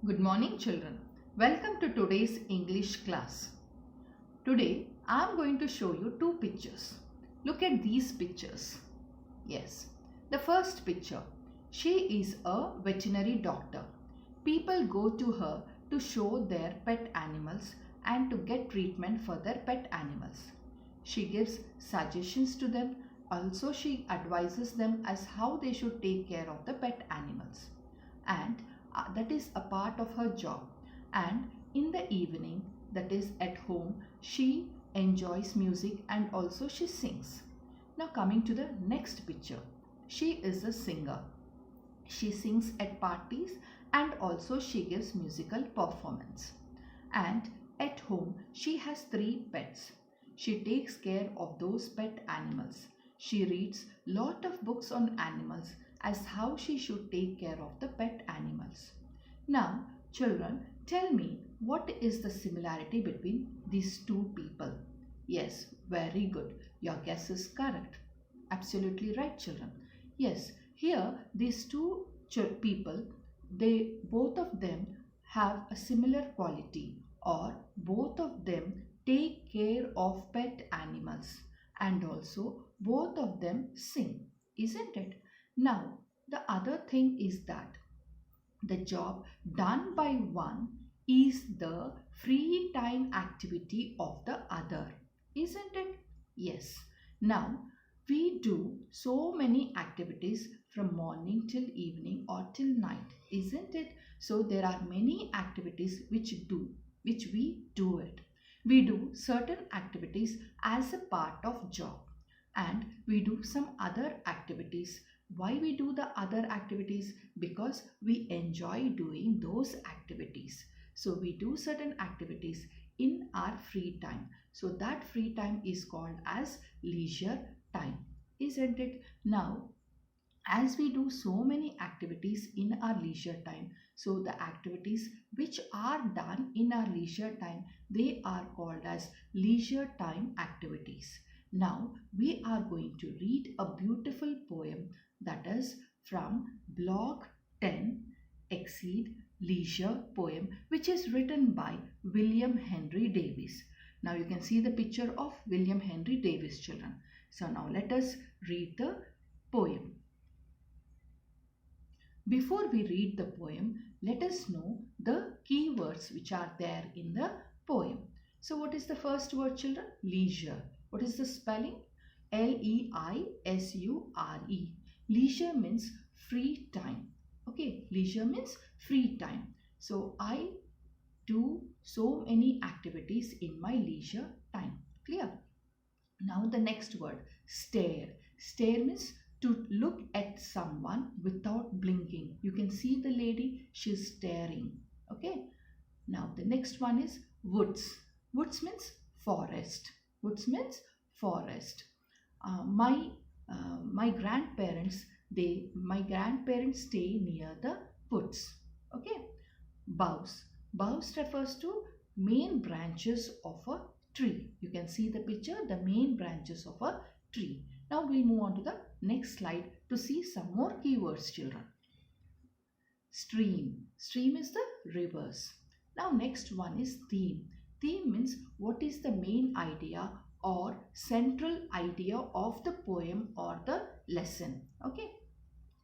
Good morning, children. Welcome to today's English class. Today, I am going to show you two pictures. Look at these pictures. Yes, the first picture. She is a veterinary doctor. People go to her to show their pet animals and to get treatment for their pet animals. She gives suggestions to them. Also, she advises them as how they should take care of the pet animals. And that is a part of her job. And in the evening, that is at home, she enjoys music and also she sings. Now coming to the next picture. She is a singer. She sings at parties and also she gives musical performance. And at home, she has 3 pets. She takes care of those pet animals. She reads lot of books on animals as how she should take care of the pet animals. Now, children, tell me what is the similarity between these two people? Yes, very good. Your guess is correct. Absolutely right, children. Yes, here these two people, they both of them have a similar quality, or both of them take care of pet animals, and also both of them sing, isn't it? Now, the other thing is that the job done by one is the free time activity of the other, isn't it? Yes. Now, we do so many activities from morning till evening or till night, isn't it? So there are many activities which we do it. We do certain activities as a part of job, and we do some other activities. Why we do the other activities? Because we enjoy doing those activities. So we do certain activities in our free time. So that free time is called as leisure time, isn't it? Now, as we do so many activities in our leisure time, so the activities which are done in our leisure time, they are called as leisure time activities. Now we are going to read a beautiful poem, that is from block 10, Xseed leisure poem, which is written by William Henry Davies. Now you can see the picture of William Henry Davies, children. So now let us read the poem. Before we read the poem, let us know the keywords which are there in the poem. So what is the first word, children? Leisure. What is the spelling? Leisure. Leisure means free time. Okay, leisure means free time. So I do so many activities in my leisure time. Clear? Now the next word, stare. Stare means to look at someone without blinking. You can see the lady, she's staring. Okay. Now the next one is woods. Woods means forest. Woods means forest. My grandparents stay near the woods. Okay. Boughs. Boughs refers to main branches of a tree. You can see the picture, the main branches of a tree. Now we'll move on to the next slide to see some more keywords, children. Stream. Stream is the rivers. Now next one is theme. Theme means what is the main idea or central idea of the poem or the lesson. Okay.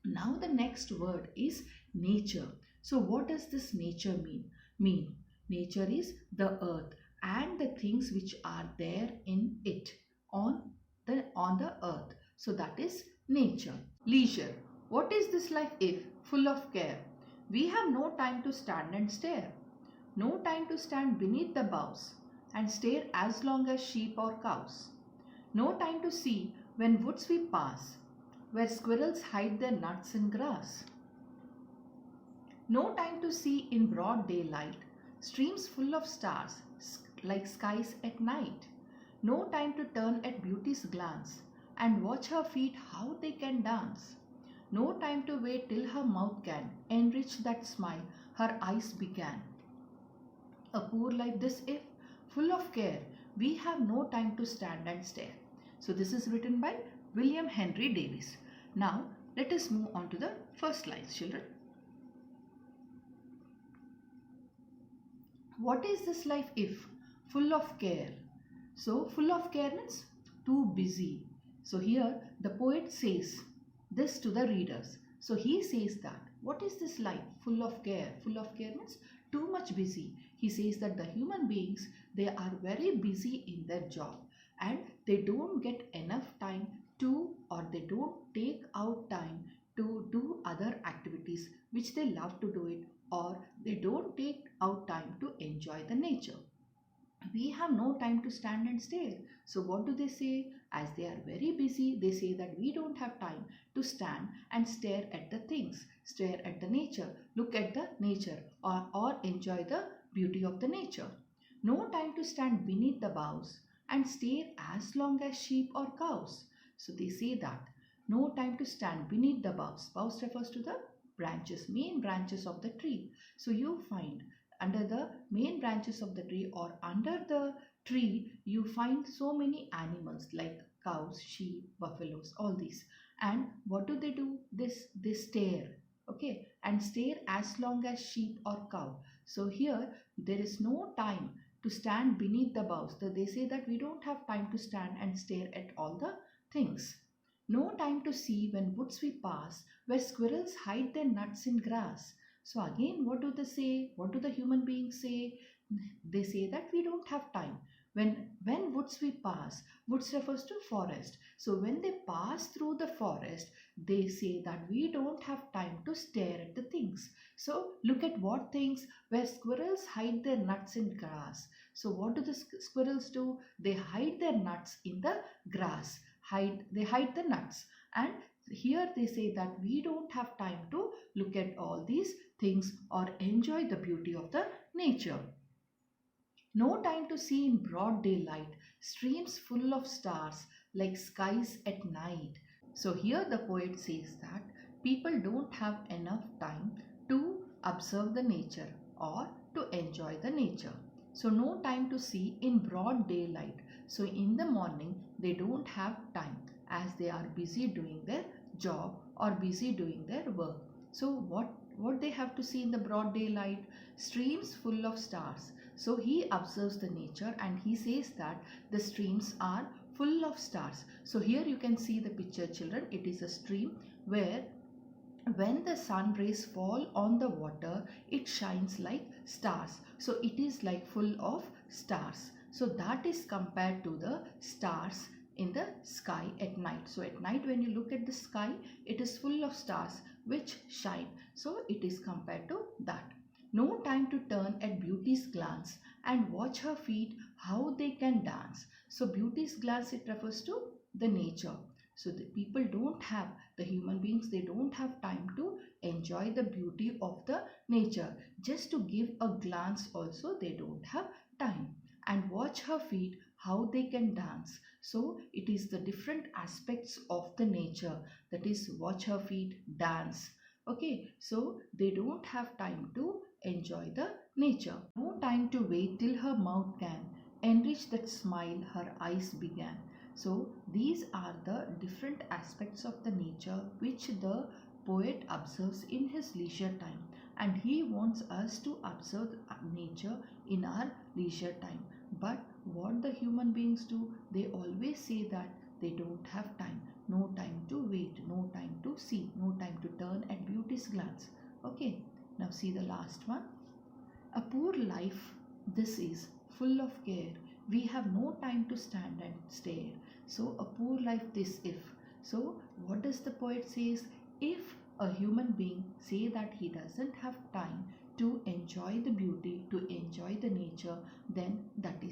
Now the next word is nature. So what does this nature mean? Nature is the earth and the things which are there in it, on the earth. So that is nature. Leisure. What is this life if full of care? We have no time to stand and stare. No time to stand beneath the boughs and stare as long as sheep or cows. No time to see when woods we pass, where squirrels hide their nuts in grass. No time to see in broad daylight streams full of stars like skies at night. No time to turn at beauty's glance and watch her feet how they can dance. No time to wait till her mouth can enrich that smile her eyes began. A poor life this if, full of care, we have no time to stand and stare. So this is written by William Henry Davies. Now let us move on to the first lines, children. What is this life if? Full of care. So full of care means too busy. So here the poet says this to the readers. So he says that what is this life full of care? Full of care means too much busy. He says that the human beings, they are very busy in their job and they don't get enough time to, or they don't take out time to do other activities which they love to do it, or they don't take out time to enjoy the nature. We have no time to stand and stare. So what do they say? As they are very busy, they say that we don't have time to stand and stare at the things, stare at the nature, look at the nature, or enjoy the beauty of the nature. No time to stand beneath the boughs and stare as long as sheep or cows. So they say that no time to stand beneath the boughs. Boughs refers to the branches, main branches of the tree. So you find under the main branches of the tree, or under the tree, you find so many animals like cows, sheep, buffaloes, all these. And what do? They stare, okay, and stare as long as sheep or cow. So here there is no time to stand beneath the boughs. So they say that we don't have time to stand and stare at all the things. No time to see when woods we pass, where squirrels hide their nuts in grass. So again, what do they say? What do the human beings say? They say that we don't have time. When woods we pass, woods refers to forest. So when they pass through the forest, they say that we don't have time to stare at the things. So look at what things, where squirrels hide their nuts in grass. So what do the squirrels do? They hide their nuts in the grass. They hide the nuts. And here they say that we don't have time to look at all these things or enjoy the beauty of the nature. No time to see in broad daylight, streams full of stars like skies at night. So here the poet says that people don't have enough time to observe the nature or to enjoy the nature. So no time to see in broad daylight. So in the morning they don't have time as they are busy doing their job or busy doing their work. So what they have to see in the broad daylight? Streams full of stars. So he observes the nature and he says that the streams are full of stars. So here you can see the picture, children. It is a stream where when the sun rays fall on the water, it shines like stars. So it is like full of stars. So that is compared to the stars in the sky at night. So at night when you look at the sky, it is full of stars which shine. So it is compared to that. No time to turn at beauty's glance and watch her feet how they can dance. So beauty's glance, it refers to the nature. So the people don't have, the human beings, they don't have time to enjoy the beauty of the nature. Just to give a glance also they don't have time. And watch her feet how they can dance. So it is the different aspects of the nature, that is watch her feet, dance. Okay, so they don't have time to enjoy the nature. No time to wait till her mouth can enrich that smile her eyes began. So these are the different aspects of the nature which the poet observes in his leisure time, and he wants us to observe nature in our leisure time. But what the human beings do, they always say that they don't have time. No time to wait, no time to see, no time to turn at beauty's glance. Okay, now see the last one. A poor life this is, full of care. We have no time to stand and stare. So a poor life this if. So what does the poet says? If a human being say that he doesn't have time to enjoy the beauty, to enjoy the nature, then that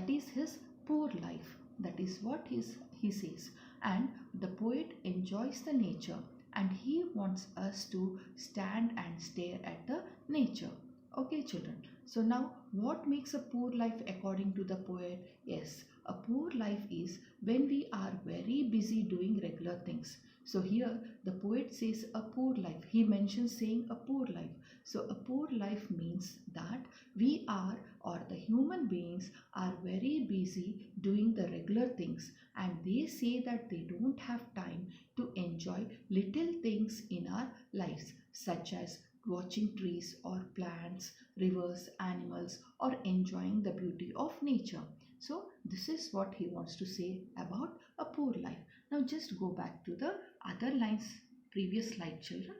is his poor life. That is what he says. And the poet enjoys the nature and he wants us to stand and stare at the nature. Okay, children. So now what makes a poor life according to the poet? Yes, a poor life is when we are very busy doing regular things. So here the poet says a poor life. He mentions saying a poor life. So a poor life means that we are, or the human beings are very busy doing the regular things, and they say that they don't have time to enjoy little things in our lives, such as watching trees or plants, rivers, animals, or enjoying the beauty of nature. So this is what he wants to say about a poor life. Now just go back to the other lines, previous slide children.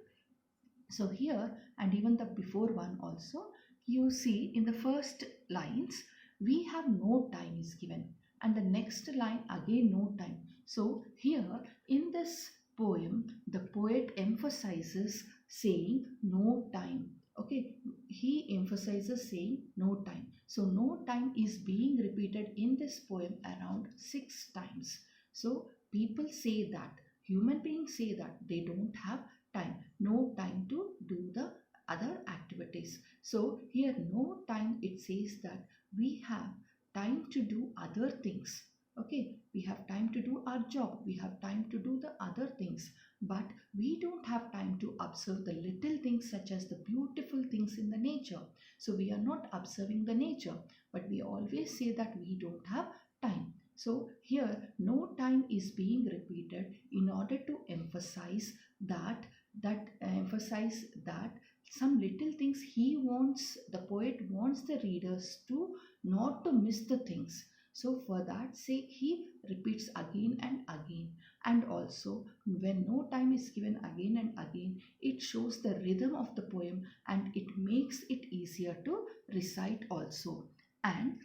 So here and even the before one also, you see in the first lines we have no time is given, and the next line again no time. So here in this poem the poet emphasizes saying no time. Okay, he emphasizes saying no time. So no time is being repeated in this poem around 6 times. So people say that, human beings say that they don't have time, no time to do the other activities. So here no time, it says that we have time to do other things. Okay, we have time to do our job, we have time to do the other things, but we don't have time to observe the little things such as the beautiful things in the nature. So we are not observing the nature, but we always say that we don't have time. So here no time is being repeated in order to emphasize that, emphasize that some little things he wants, the poet wants the readers to not to miss the things. So for that sake he repeats again and again. And also when no time is given again and again, it shows the rhythm of the poem and it makes it easier to recite also. And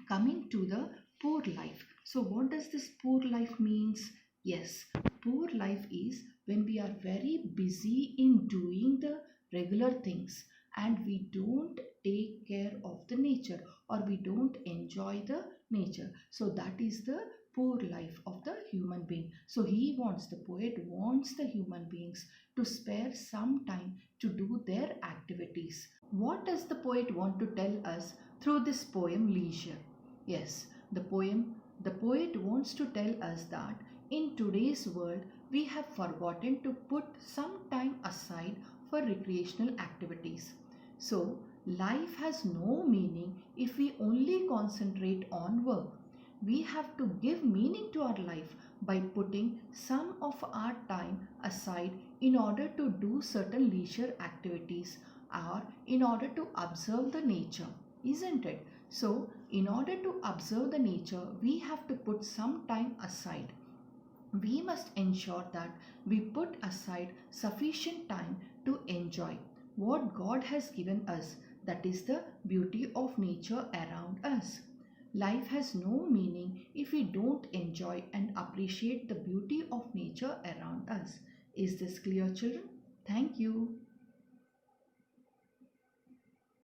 coming to the poor life, so what does this poor life means? Yes, poor life is when we are very busy in doing the regular things and we don't take care of the nature, or we don't enjoy the nature. So that is the poor life of the human being. So he wants, the poet wants the human beings to spare some time to do their activities. What does the poet want to tell us through this poem Leisure? Yes, the poet wants to tell us that in today's world we have forgotten to put some time aside for recreational activities. So life has no meaning if we only concentrate on work. We have to give meaning to our life by putting some of our time aside in order to do certain leisure activities or in order to observe the nature, isn't it? So in order to observe the nature, we have to put some time aside. We must ensure that we put aside sufficient time to enjoy what God has given us, that is the beauty of nature around us. Life has no meaning if we don't enjoy and appreciate the beauty of nature around us. Is this clear, children? Thank you.